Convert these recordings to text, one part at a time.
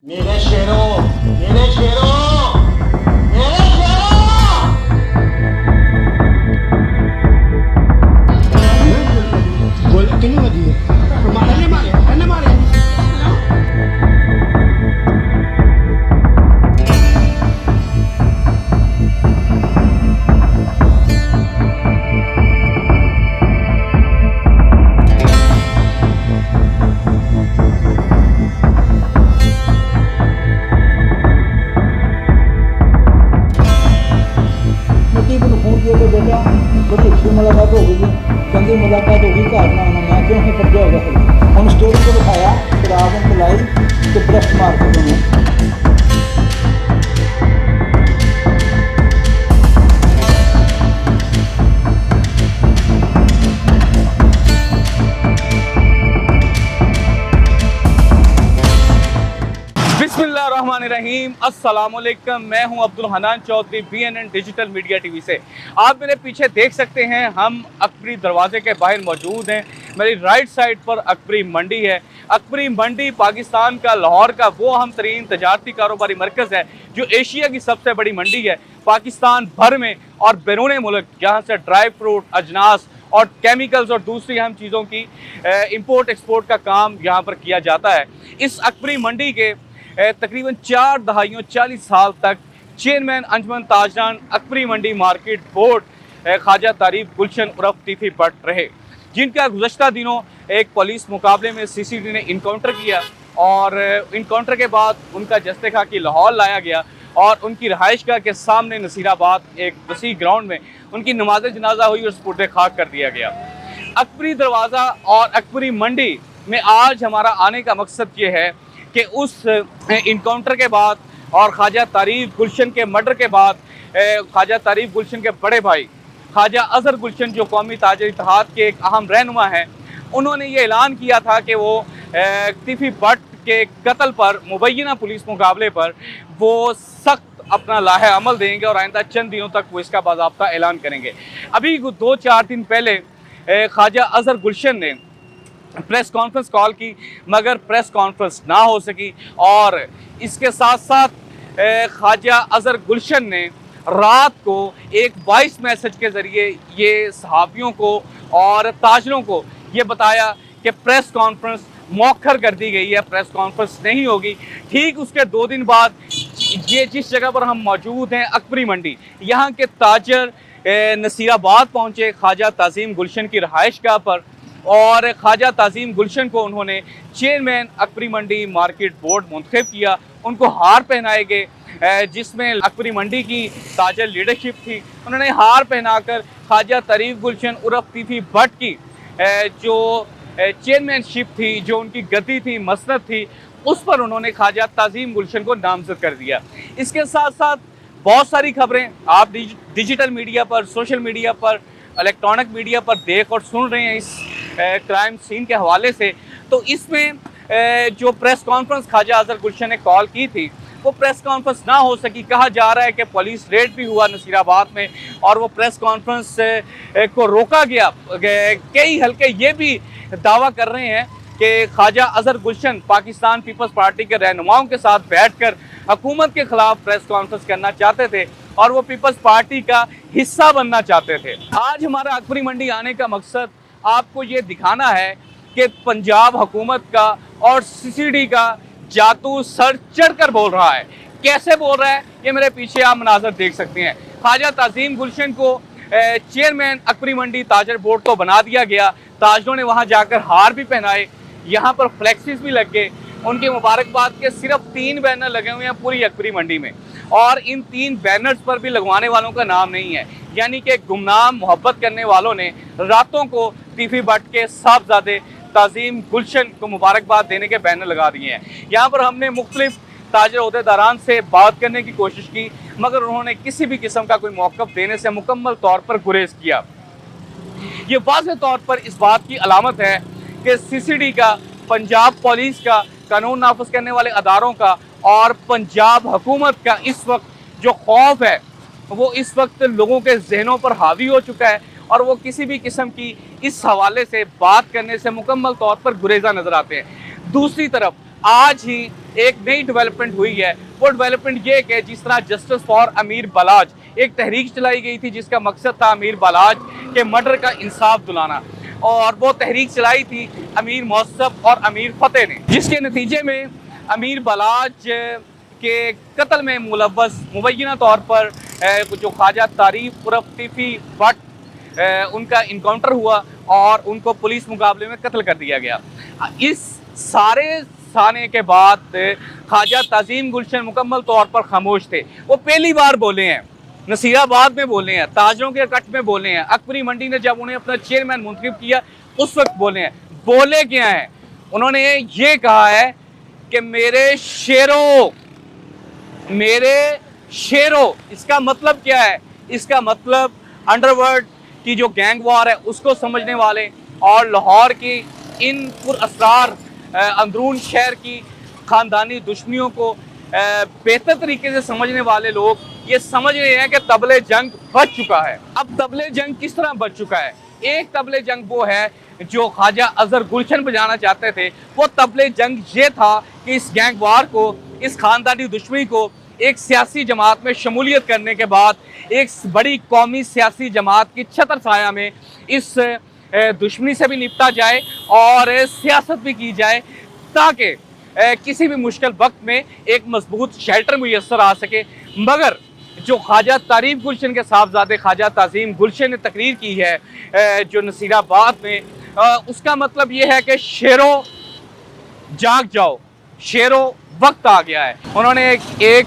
मेरे शेरों मेरे शेरों मेरे शेरों बोल किन्ने बजी है मारे फोन किया कि बेटा बड़ी अच्छी मुलाकात हो गई है, चंगी मुलाकात होगी, घर ना आना। मैं क्यों फिर क्या होगा? फिर हम स्टोरी को दिखाया, फिर आप उनको लाई तो ब्रश मार के दोनों बिस्मिल्लाहिर्रहमानिर्रहीम, अस्सलामुअलैकुम। मैं हूं Abdul Hanan Chaudhary, BNN digital media TV से। आप मेरे पीछे देख सकते हैं, हम अकबरी दरवाजे के बाहर मौजूद हैं। मेरी राइट साइड पर अकबरी मंडी है। अकबरी मंडी पाकिस्तान का लाहौर का वो अहम तरीन तजारती कारोबारी मरकज़ है जो एशिया की सबसे बड़ी मंडी है। पाकिस्तान भर में और बैरून मुल्क यहाँ से ड्राई फ्रूट, अजनास और केमिकल्स और दूसरी अहम चीज़ों की इंपोर्ट एक्सपोर्ट का काम यहाँ पर किया जाता है। इस अकबरी मंडी के तकरीबन 4 दहाइयों 40 साल तक चेयरमैन अंजुमन ताजरान अकबरी मंडी मार्केट बोर्ड ख्वाजा तारीफ गुलशन उर्फ टीफी भट्ट रहे, जिनका गुज़श्ता दिनों एक पुलिस मुकाबले में CCD ने इनकाउंटर किया और इनकाउंटर के बाद उनका जस्ते खा की लाहौर लाया गया और उनकी रहायशगाह के सामने नसीराबाद एक वसी ग्राउंड में उनकी नमाज जनाजा हुई और सुपुर्द खाक कर दिया गया। अकबरी दरवाज़ा और अकबरी मंडी में आज हमारा आने का मकसद ये है कि उस इनकाउंटर के बाद और ख्वाजा तारीफ गुलशन के मर्डर के बाद ख्वाजा तारीफ गुलशन के बड़े भाई ख्वाजा अजहर गुलशन जो कौमी ताजर इत्तेहाद के एक अहम रहनुमा हैं, उन्होंने ये ऐलान किया था कि वो टीफी भट्ट के कत्ल पर मुबैना पुलिस मुकाबले पर वो सख्त अपना लाहे अमल देंगे और आइंदा चंद दिनों तक वो इसका बाज़ाब्ता ऐलान करेंगे। अभी 2-4 दिन पहले ख्वाजा अजहर गुलशन ने प्रेस कॉन्फ्रेंस कॉल की, मगर प्रेस कॉन्फ्रेंस ना हो सकी और इसके साथ साथ ख्वाजा अजहर गुलशन ने रात को एक वॉइस मैसेज के ज़रिए ये सहाफ़ियों को और ताजरों को ये बताया कि प्रेस कॉन्फ्रेंस मौखर कर दी गई है, प्रेस कॉन्फ्रेंस नहीं होगी। ठीक उसके 2 दिन बाद ये जिस जगह पर हम मौजूद हैं अकबरी मंडी, यहाँ के ताजर नसीराबाद पहुँचे ख्वाजा ताज़ीम गुलशन की रहायशगाह पर और ख्वाजा ताज़ीम गुलशन को उन्होंने चेयरमैन अकबरी मंडी मार्केट बोर्ड मुंतखब किया। उनको हार पहनाए गए जिसमें अकबरी मंडी की ताजर लीडरशिप थी। उन्होंने हार पहनाकर ख्वाजा तारीफ गुलशन उर्फ टीफी भट्ट की जो चेयरमैनशिप थी, जो उनकी गद्दी थी, मसनद थी, उस पर उन्होंने ख्वाजा ताज़ीम गुलशन को नामज़द कर दिया। इसके साथ साथ बहुत सारी खबरें आप डिजिटल मीडिया पर, सोशल मीडिया पर, इलेक्ट्रॉनिक मीडिया पर देख और सुन रहे हैं इस क्राइम सीन के हवाले से। तो इसमें जो प्रेस कॉन्फ्रेंस ख्वाजा अजहर गुलशन ने कॉल की थी वो प्रेस कॉन्फ्रेंस ना हो सकी। कहा जा रहा है कि पुलिस रेड भी हुआ नसीराबाद में और वो प्रेस कॉन्फ्रेंस को रोका गया। कई हल्के ये भी दावा कर रहे हैं कि ख्वाजा अजहर गुलशन पाकिस्तान पीपल्स पार्टी के रहनुमाओं के साथ बैठकर हुकूमत के ख़िलाफ़ प्रेस कॉन्फ्रेंस करना चाहते थे और वो पीपल्स पार्टी का हिस्सा बनना चाहते थे। आज हमारा अकबरी मंडी आने का मकसद आपको ये दिखाना है कि पंजाब हुकूमत का और CCD का जादू सर चढ़कर बोल रहा है। कैसे बोल रहा है ये मेरे पीछे आप मनाजर देख सकते हैं। ख्वाजा ताज़ीम गुलशन को चेयरमैन अकबरी मंडी ताजर बोर्ड को बना दिया गया। ताजरों ने वहाँ जाकर हार भी पहनाए, यहाँ पर फ्लेक्सिस भी लग गए। उनकी मुबारकबाद के सिर्फ 3 बैनर लगे हुए हैं पूरी अकबरी मंडी में और इन 3 बैनर्स पर भी लगवाने वालों का नाम नहीं है, यानी कि गुमनाम मोहब्बत करने वालों ने रातों को टीफी भट्ट के साहबजादे ताज़ीम गुलशन को मुबारकबाद देने के बैनर लगा दिए हैं। यहाँ पर हमने मुख्तलिफ ताजर ओहदेदारान से बात करने की कोशिश की, मगर उन्होंने किसी भी किस्म का कोई मौक़िफ़ देने से मुकम्मल तौर पर गुरेज किया। ये वाज़ेह तौर पर इस बात की अलामत है कि CCD का, पंजाब पुलिस का, कानून नाफिज करने वाले अदारों का और पंजाब हुकूमत का इस वक्त जो खौफ है वो इस वक्त लोगों के जहनों पर हावी हो चुका है और वो किसी भी किस्म की इस हवाले से बात करने से मुकम्मल तौर पर गुरेज़ा नज़र आते हैं। दूसरी तरफ आज ही एक नई डेवलपमेंट हुई है। वो डेवलपमेंट ये कि जिस तरह जस्टिस फॉर अमीर बलाज एक तहरीक चलाई गई थी जिसका मकसद था अमीर बलाज के मर्डर का इंसाफ दिलाना, और वो तहरीक चलाई थी अमीर मौसफ और अमीर फतेह ने, जिसके नतीजे में अमीर बलाज के कत्ल में मुलव्वस मुबैना तौर पर जो ख्वाजा तारीफ उर्फ टिफी भट्ट उनका इनकाउंटर हुआ और उनको पुलिस मुकाबले में कत्ल कर दिया गया। इस सारे साने के बाद ख्वाजा तज़ीम गुलशन मुकम्मल तौर पर खामोश थे। वो पहली बार बोले हैं, नसीराबाद में बोले हैं, ताजरों के कट में बोले हैं, अकबरी मंडी ने जब उन्हें अपना चेयरमैन मुंतखब किया उस वक्त बोले हैं। बोले क्या हैं? उन्होंने ये कहा है कि मेरे शेरों। इसका मतलब क्या है? इसका मतलब अंडरवर्ल्ड की जो गैंग वार है उसको समझने वाले और लाहौर की इन पुरअसरार अंदरून शहर की ख़ानदानी दुश्मनियों को बेहतर तरीके से समझने वाले लोग ये समझ रहे हैं कि तबले जंग बच चुका है। अब तबले जंग किस तरह बच चुका है? एक तबले जंग वो है जो ख्वाजा अजहर गुलशन बजाना चाहते थे। वो तबले जंग ये था कि इस गैंग वार को, इस ख़ानदानी दुश्मनी को एक सियासी जमात में शमूलियत करने के बाद एक बड़ी कौमी सियासी जमात की छतर छाया में इस दुश्मनी से भी निपटा जाए और सियासत भी की जाए, ताकि किसी भी मुश्किल वक्त में एक मजबूत शेल्टर मुयस्सर आ सके। मगर जो ख्वाजा तारीफ गुलशन के साहबजादे ख्वाजा तज़ीम गुलशन ने तकरीर की है जो नसीराबाद में, उसका मतलब ये है कि शेरों जाग जाओ, शेरों वक्त आ गया है। उन्होंने एक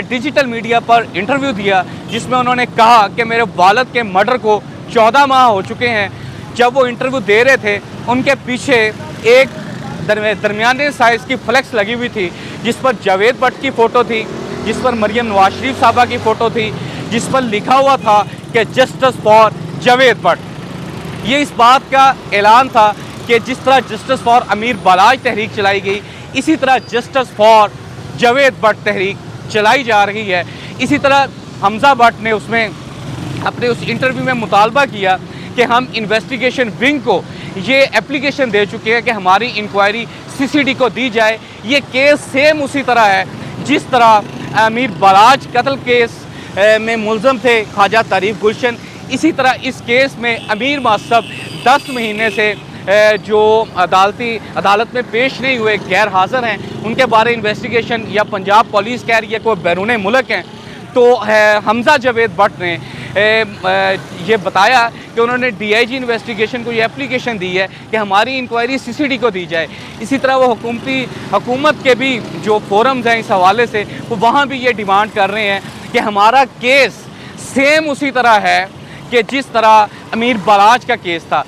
डिजिटल मीडिया पर इंटरव्यू दिया जिसमें उन्होंने कहा कि मेरे वालिद के मर्डर को 14 माह हो चुके हैं। जब वो इंटरव्यू दे रहे थे उनके पीछे एक दरमियाने साइज़ की फ्लेक्स लगी हुई थी जिस पर जावेद भट्ट की फ़ोटो थी, जिस पर मरियम नवाज शरीफ साहबा की फ़ोटो थी, जिस पर लिखा हुआ था कि जस्टिस फॉर जावेद भट्ट। ये इस बात का ऐलान था कि जिस तरह जस्टिस फॉर अमीर बलाज तहरीक चलाई गई, इसी तरह जस्टिस फॉर जावेद भट्ट तहरीक चलाई जा रही है। इसी तरह हमजा भट्ट ने उसमें अपने उस इंटरव्यू में मुतालबा किया कि हम इन्वेस्टिगेशन विंग को ये एप्लीकेशन दे चुके हैं कि हमारी इंक्वायरी सीसीडी को दी जाए। ये केस सेम उसी तरह है जिस तरह अमीर बलाज कत्ल केस में मुलज़म थे ख्वाजा तारीफ गुलशन, इसी तरह इस केस में अमीर मौसफ 10 महीने से जो अदालत में पेश नहीं हुए, गैर हाज़िर हैं, उनके बारे इन्वेस्टिगेशन या पंजाब पुलिस कह रही है कोई बैरून मुल्क हैं। तो हमजा जावेद भट्ट ने ये बताया कि उन्होंने DIG इन्वेस्टिगेशन को ये एप्लीकेशन दी है कि हमारी इंक्वायरी CCD को दी जाए। इसी तरह वो हुकूमत के भी जो फोरम्स हैं इस हवाले से वो वहाँ भी ये डिमांड कर रहे हैं कि हमारा केस सेम उसी तरह है कि जिस तरह अमीर बलाज का केस था।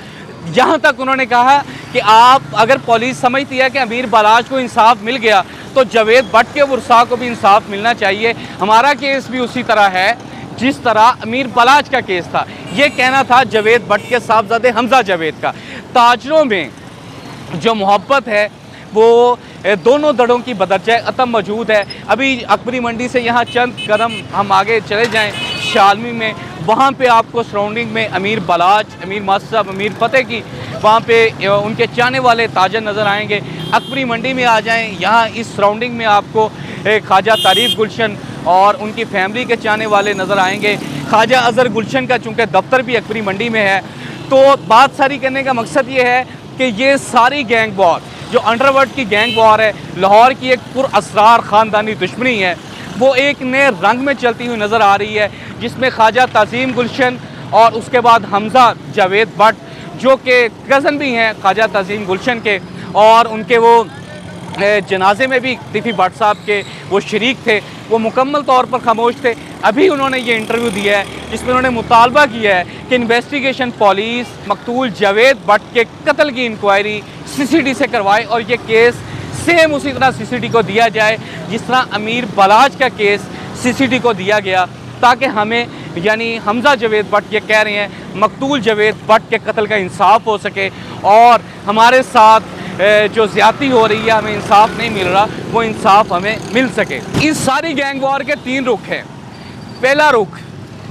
यहाँ तक उन्होंने कहा कि आप अगर पुलिस समझती है कि अमीर बलाज को इंसाफ मिल गया तो जावेद भट्ट के वर्सा को भी इंसाफ मिलना चाहिए। हमारा केस भी उसी तरह है जिस तरह अमीर बलाज का केस था। ये कहना था जावेद भट्ट के साहबजादे हमजा जावेद का। ताजरों में जो मोहब्बत है वो दोनों धड़ों की बदरजा अतम मौजूद है। अभी अकबरी मंडी से यहाँ चंद कदम हम आगे चले जाएं शालमी में, वहाँ पे आपको सराउंडिंग में अमीर बलाज, अमीर मौसफ, अमीर फतेह की वहाँ पे उनके चाहने वाले ताजर नज़र आएंगे। अकबरी मंडी में आ जाएं, यहाँ इस सराउंडिंग में आपको ख्वाजा तारीफ गुलशन और उनकी फैमिली के चाहने वाले नज़र आएंगे। ख्वाजा अजहर गुलशन का चूँकि दफ्तर भी अकबरी मंडी में है। तो बात सारी करने का मकसद ये है कि ये सारी गैंग वॉर जो अंडरवर्ल्ड की गैंग वॉर है, लाहौर की एक पुरअसरार ख़ानदानी दुश्मनी है, वो एक नए रंग में चलती हुई नज़र आ रही है जिसमें ख्वाजा तज़ीम गुलशन और उसके बाद हमजा जावेद भट्ट जो कि कज़न भी हैं ख्वाजा तज़ीम गुलशन के, और उनके वो जनाजे में भी टिफी भट्ट साहब के वो शरीक थे, वो मुकम्मल तौर पर खामोश थे। अभी उन्होंने ये इंटरव्यू दिया है जिसमें उन्होंने मुतालबा किया है कि इन्वेस्टिगेशन पुलिस मकतूल जावेद भट्ट के कत्ल की इंक्वायरी CCD से करवाए और ये केस सेम उसी तरह CCD को दिया जाए जिस तरह अमीर बलाज का केस CCD को दिया गया, ताकि हमें यानी हमजा जावेद भट्ट ये कह रहे हैं मकतूल जावेद भट्ट के कत्ल का इंसाफ हो सके और हमारे साथ जो ज़्यादती हो रही है, हमें इंसाफ नहीं मिल रहा, वो इंसाफ हमें मिल सके। इस सारी गैंग वॉर के 3 रुख हैं। पहला रुख,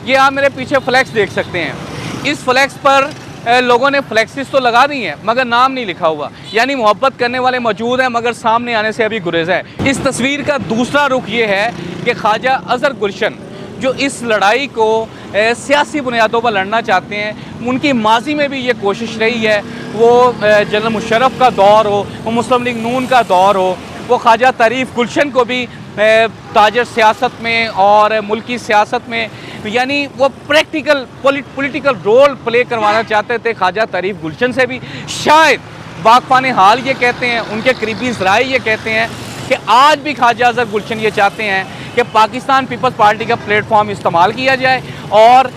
ये आप मेरे पीछे फ्लैक्स देख सकते हैं। इस फ्लैक्स पर लोगों ने फ्लेक्सिस तो लगा दी हैं मगर नाम नहीं लिखा हुआ, यानी मोहब्बत करने वाले मौजूद हैं मगर सामने आने से अभी गुरेज है। इस तस्वीर का दूसरा रुख ये है कि ख्वाजा अजहर गुलशन जो इस लड़ाई को सियासी बुनियादों पर लड़ना चाहते हैं, उनकी माजी में भी ये कोशिश रही है, वो जनरल मुशर्रफ का दौर हो, वो मुस्लिम लीग नून का दौर हो, वो ख्वाजा तारीफ गुलशन को भी ताजर सियासत में और मुल्की सियासत में यानी वो प्रैक्टिकल पॉलिटिकल रोल प्ले करवाना चाहते थे ख्वाजा तारीफ गुलशन से भी। शायद वाकफान हाल ये कहते हैं, उनके करीबी ज़राए ये कहते हैं कि आज भी ख्वाजा अजहर गुलशन ये चाहते हैं कि पाकिस्तान पीपल्स पार्टी का प्लेटफॉर्म इस्तेमाल किया जाए और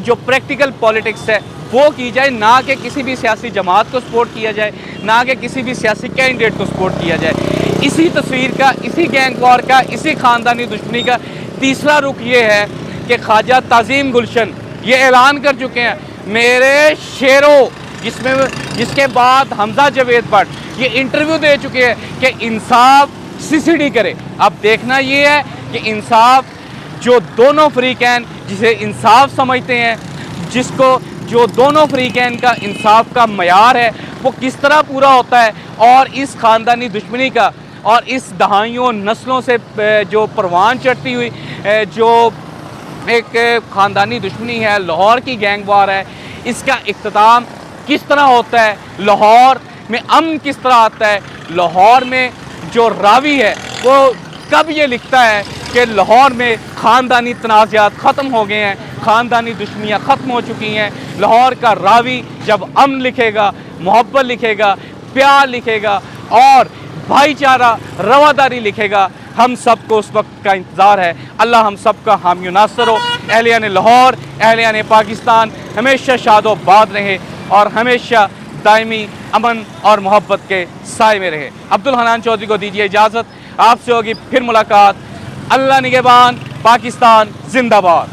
जो प्रैक्टिकल पॉलिटिक्स है वो की जाए, ना कि किसी भी सियासी जमात को सपोर्ट किया जाए, ना कि किसी भी सियासी कैंडिडेट को सपोर्ट किया जाए। इसी तस्वीर का, इसी गैंग वॉर का, इसी ख़ानदानी दुश्मनी का तीसरा रुख ये है कि ख्वाजा ताज़ीम गुलशन ये ऐलान कर चुके हैं, मेरे शेरों, जिसके बाद हमजा जावेद भट्ट ये इंटरव्यू दे चुके हैं कि इंसाफ सीसीडी करे। अब देखना ये है कि इंसाफ जो दोनों फरीकैन जिसे इंसाफ समझते हैं, जो दोनों फरीकैन का इंसाफ का मयार है वो किस तरह पूरा होता है, और इस ख़ानदानी दुश्मनी का और इस दहाइयों नस्लों से जो परवान चढ़ती हुई जो एक ख़ानदानी दुश्मनी है, लाहौर की गैंग वार है, इसका इख्तिताम किस तरह होता है, लाहौर में अमन किस तरह आता है, लाहौर में जो रावी है वो कब ये लिखता है कि लाहौर में ख़ानदानी तनाज़ात ख़त्म हो गए हैं, ख़ानदानी दुश्मनियाँ ख़त्म हो चुकी हैं। लाहौर का रावी जब अमन लिखेगा, मोहब्बत लिखेगा, प्यार लिखेगा और भाईचारा रवादारी लिखेगा, हम सबको उस वक्त का इंतज़ार है। अल्लाह हम सब का हामी नासर हो। अहलियान लाहौर, अहलियान पाकिस्तान हमेशा शादोबाद रहे और हमेशा दायमी अमन और मोहब्बत के साए में रहे। अब्दुल हनान चौधरी को दीजिए इजाज़त, आपसे होगी फिर मुलाकात। अल्लाह निगहबान, पाकिस्तान जिंदाबाद।